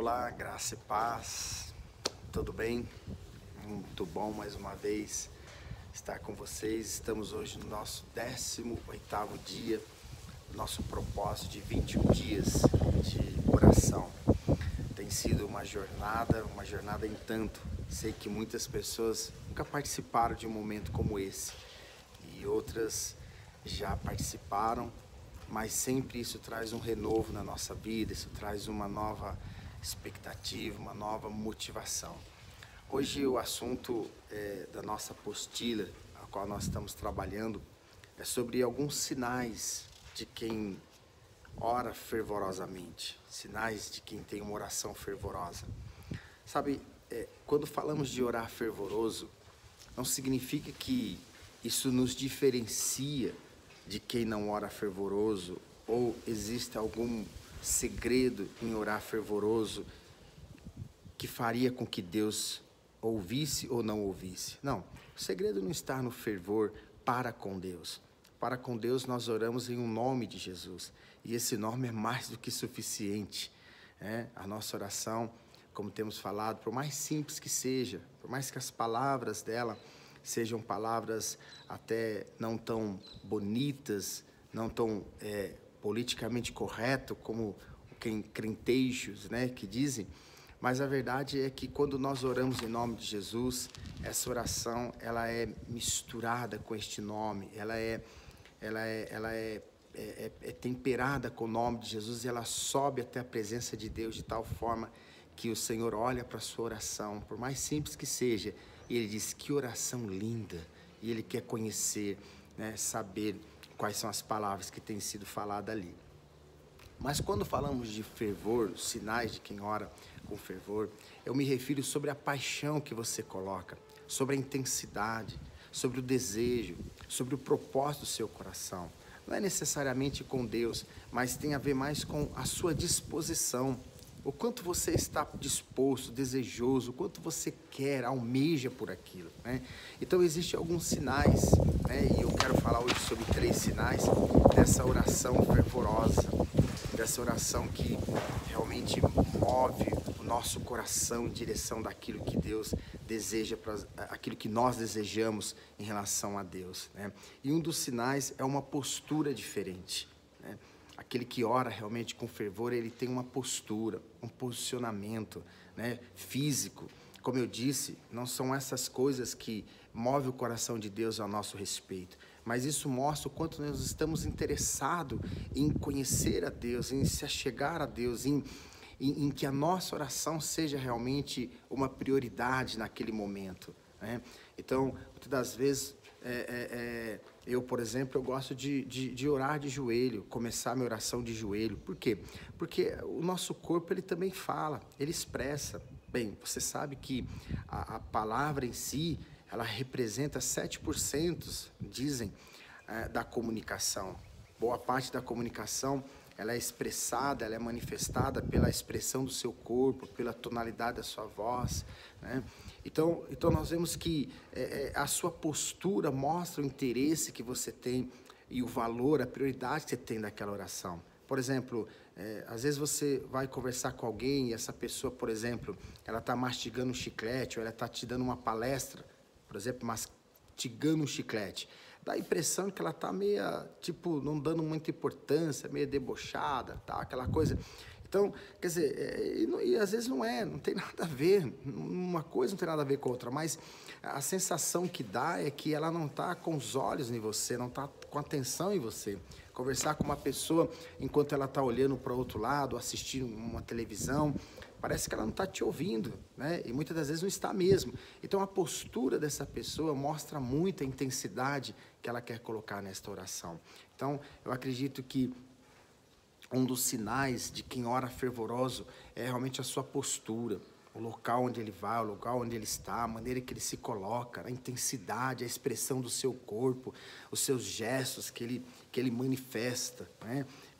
Olá, graça e paz, tudo bem? Muito bom mais uma vez estar com vocês. Estamos hoje no nosso 18º dia, nosso propósito de 21 dias de oração. Tem sido uma jornada em tanto. Sei que muitas pessoas nunca participaram de um momento como esse e outras já participaram, mas sempre isso traz um renovo na nossa vida, isso traz uma nova expectativa, uma nova motivação. Hoje o assunto da nossa apostila, a qual nós estamos trabalhando, é sobre alguns sinais de quem ora fervorosamente, sinais de quem tem uma oração fervorosa. Sabe, quando falamos de orar fervoroso, não significa que isso nos diferencia de quem não ora fervoroso, ou existe algum segredo em orar fervoroso que faria com que Deus ouvisse ou não ouvisse. Não, o segredo não está no fervor para com Deus. Para com Deus nós oramos em um nome de Jesus, e esse nome é mais do que suficiente. A nossa oração, como temos falado, por mais simples que seja, por mais que as palavras dela sejam palavras até não tão bonitas, não tão politicamente correto, como crentejos, que dizem, mas a verdade é que quando nós oramos em nome de Jesus, essa oração ela é misturada com este nome, ela é temperada com o nome de Jesus, e ela sobe até a presença de Deus de tal forma que o Senhor olha para a sua oração, por mais simples que seja, e Ele diz: que oração linda, e Ele quer conhecer, saber quais são as palavras que têm sido faladas ali. Mas quando falamos de fervor, sinais de quem ora com fervor, eu me refiro sobre a paixão que você coloca, sobre a intensidade, sobre o desejo, sobre o propósito do seu coração. Não é necessariamente com Deus, mas tem a ver mais com a sua disposição. O quanto você está disposto, desejoso, o quanto você quer, almeja por aquilo, Então, existem alguns sinais, e eu quero falar hoje sobre 3 sinais dessa oração fervorosa, dessa oração que realmente move o nosso coração em direção daquilo que Deus deseja, aquilo que nós desejamos em relação a Deus, E um dos sinais é uma postura diferente, Aquele que ora realmente com fervor, ele tem uma postura, um posicionamento, físico. Como eu disse, não são essas coisas que movem o coração de Deus a nosso respeito, mas isso mostra o quanto nós estamos interessados em conhecer a Deus, em se achegar a Deus, em que a nossa oração seja realmente uma prioridade naquele momento, Então, muitas das vezes, eu, por exemplo, eu gosto de orar de joelho, começar minha oração de joelho. Por quê? Porque o nosso corpo, ele também fala, ele expressa. Bem, você sabe que a palavra em si, ela representa 7%, dizem, da comunicação. Boa parte da comunicação, ela é expressada, ela é manifestada pela expressão do seu corpo, pela tonalidade da sua voz, Então nós vemos que a sua postura mostra o interesse que você tem e o valor, a prioridade que você tem daquela oração. Por exemplo, às vezes você vai conversar com alguém e essa pessoa, por exemplo, ela está mastigando um chiclete, ou ela está te dando uma palestra, por exemplo, mastigando um chiclete. Dá a impressão que ela está meio, não dando muita importância, meio debochada, aquela coisa. Então, quer dizer, e às vezes não tem nada a ver, uma coisa não tem nada a ver com a outra, mas a sensação que dá é que ela não está com os olhos em você, não está com atenção em você. Conversar com uma pessoa enquanto ela está olhando para o outro lado, assistindo uma televisão, parece que ela não está te ouvindo, E muitas das vezes não está mesmo. Então, a postura dessa pessoa mostra muito a intensidade que ela quer colocar nesta oração. Então, eu acredito que um dos sinais de quem ora fervoroso é realmente a sua postura, o local onde ele vai, o local onde ele está, a maneira que ele se coloca, a intensidade, a expressão do seu corpo, os seus gestos que ele manifesta,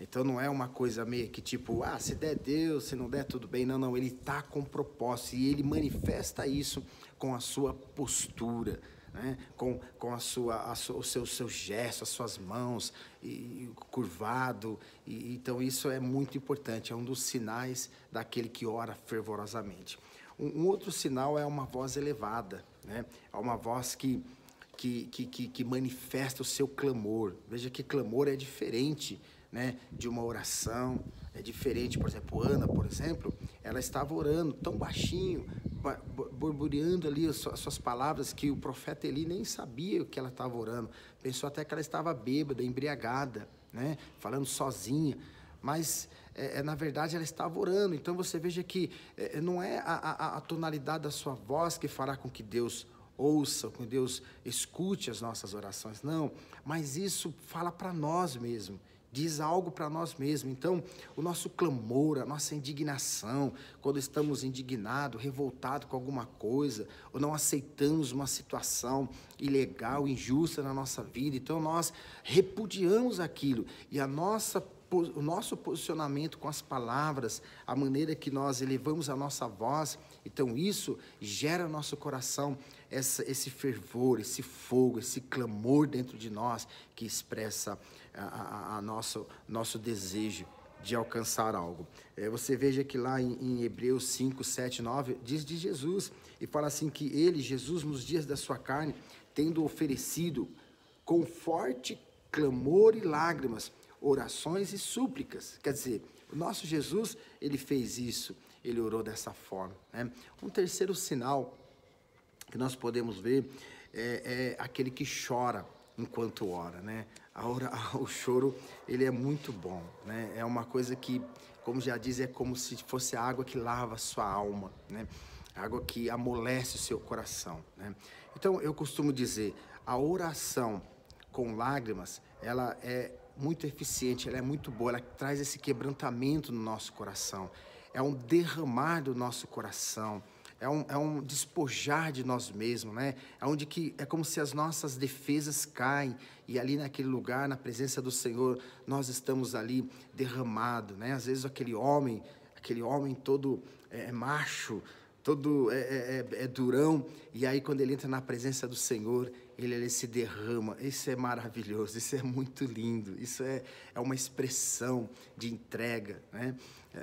Então não é uma coisa meio que se der Deus, se não der tudo bem, não, ele está com propósito e ele manifesta isso com a sua postura, né? Com o seu gesto, as suas mãos, e curvado. Então, isso é muito importante, é um dos sinais daquele que ora fervorosamente. Um outro sinal é uma voz elevada, né? É uma voz que manifesta o seu clamor. Veja que clamor é diferente, né, de uma oração, é diferente. Por exemplo, Ana, por exemplo, ela estava orando tão baixinho, borboreando ali as suas palavras, que o profeta Eli nem sabia o que ela estava orando, pensou até que ela estava bêbada, embriagada, né, falando sozinha, mas na verdade ela estava orando. Então você veja que não é a tonalidade da sua voz que fará com que Deus ouça, com que Deus escute as nossas orações, não, mas isso fala para nós mesmos, diz algo para nós mesmos. Então, o nosso clamor, a nossa indignação, quando estamos indignados, revoltados com alguma coisa, ou não aceitamos uma situação ilegal, injusta na nossa vida, então nós repudiamos aquilo, e o nosso posicionamento com as palavras, a maneira que nós elevamos a nossa voz, então isso gera no nosso coração esse fervor, esse fogo, esse clamor dentro de nós, que expressa nosso desejo de alcançar algo. Você veja que lá em Hebreus 5, 7, 9, diz de Jesus, e fala assim que ele, Jesus, nos dias da sua carne, tendo oferecido com forte clamor e lágrimas, orações e súplicas. Quer dizer, o nosso Jesus, ele fez isso, ele orou dessa forma, né? Um terceiro sinal que nós podemos ver é aquele que chora enquanto ora, né? O choro, ele é muito bom, né? É uma coisa que, como já diz, é como se fosse a água que lava a sua alma, né? Água que amolece o seu coração, né? Então, eu costumo dizer, a oração com lágrimas, ela é muito eficiente, ela é muito boa, ela traz esse quebrantamento no nosso coração, é um derramar do nosso coração, é um despojar de nós mesmos, né? É como se as nossas defesas caem, e ali naquele lugar, na presença do Senhor, nós estamos ali derramados, né? Às vezes aquele homem todo macho, todo durão, e aí quando ele entra na presença do Senhor, ele se derrama. Isso é maravilhoso, isso é muito lindo, isso é uma expressão de entrega, né?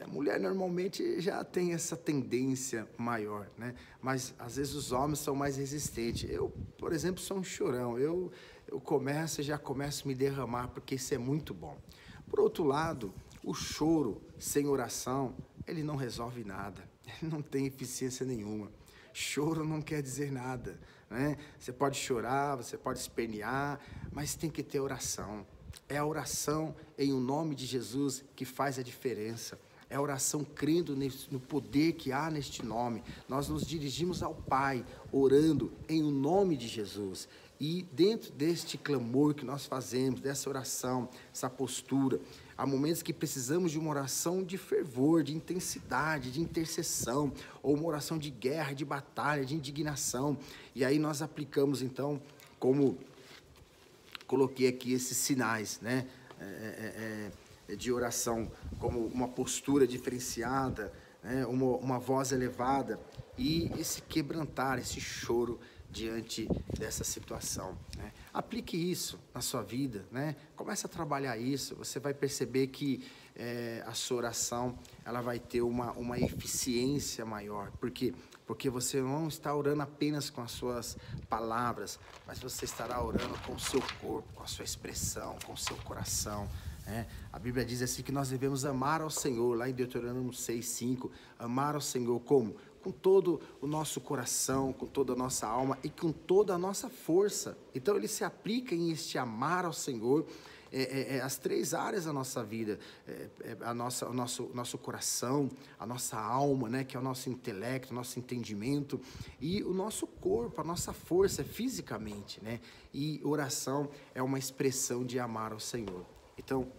Mulher normalmente já tem essa tendência maior, né? Mas às vezes os homens são mais resistentes. Eu, por exemplo, sou um chorão, eu já começo a me derramar, porque isso é muito bom. Por outro lado, o choro sem oração, ele não resolve nada, ele não tem eficiência nenhuma. Choro não quer dizer nada, né? Você pode chorar, você pode espernear, mas tem que ter oração. É a oração em o nome de Jesus que faz a diferença. É a oração crendo no poder que há neste nome. Nós nos dirigimos ao Pai, orando em o nome de Jesus. E dentro deste clamor que nós fazemos, dessa oração, essa postura, há momentos que precisamos de uma oração de fervor, de intensidade, de intercessão, ou uma oração de guerra, de batalha, de indignação. E aí nós aplicamos, então, como coloquei aqui esses sinais, né? De oração, como uma postura diferenciada, né? Uma voz elevada, e esse quebrantar, esse choro diante dessa situação, né? Aplique isso na sua vida, né? Comece a trabalhar isso, você vai perceber que a sua oração, ela vai ter uma eficiência maior. Por quê? Porque você não está orando apenas com as suas palavras, mas você estará orando com o seu corpo, com a sua expressão, com o seu coração, né? A Bíblia diz assim que nós devemos amar ao Senhor, lá em Deuteronômio 6:5, amar ao Senhor como? Com todo o nosso coração, com toda a nossa alma e com toda a nossa força. Então ele se aplica em este amar ao Senhor, as três áreas da nossa vida, o nosso coração, a nossa alma, né, que é o nosso intelecto, o nosso entendimento, e o nosso corpo, a nossa força fisicamente, né? E oração é uma expressão de amar ao Senhor. Então,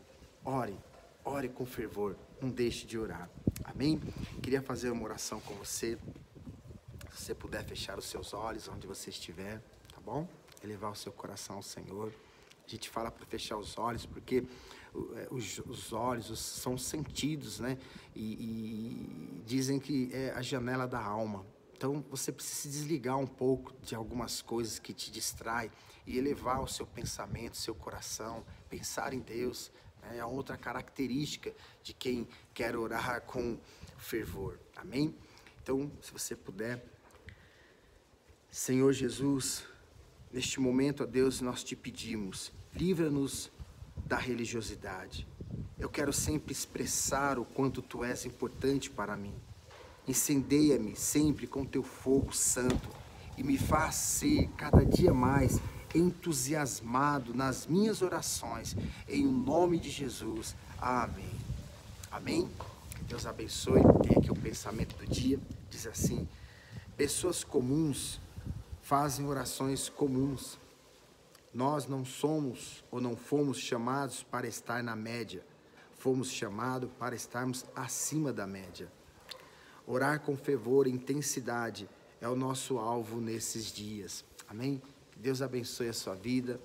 ore com fervor, não deixe de orar. Amém? Queria fazer uma oração com você. Se você puder fechar os seus olhos onde você estiver, tá bom? Elevar o seu coração ao Senhor. A gente fala para fechar os olhos, porque os olhos são sentidos, né? E dizem que é a janela da alma. Então, você precisa se desligar um pouco de algumas coisas que te distraem e elevar o seu pensamento, seu coração, pensar em Deus. É outra característica de quem quer orar com fervor. Amém? Então, se você puder, Senhor Jesus, neste momento, ó Deus, nós te pedimos, livra-nos da religiosidade. Eu quero sempre expressar o quanto tu és importante para mim. Incendeia-me sempre com teu fogo santo e me faz ser cada dia mais entusiasmado nas minhas orações, em nome de Jesus. Amém. Amém? Deus abençoe. Tem aqui o pensamento do dia, diz assim: pessoas comuns fazem orações comuns. Nós não somos ou não fomos chamados para estar na média, fomos chamados para estarmos acima da média. Orar com fervor e intensidade é o nosso alvo nesses dias. Amém? Que Deus abençoe a sua vida.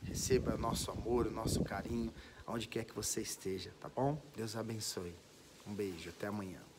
Receba nosso amor, o nosso carinho, aonde quer que você esteja, tá bom? Deus abençoe. Um beijo, até amanhã.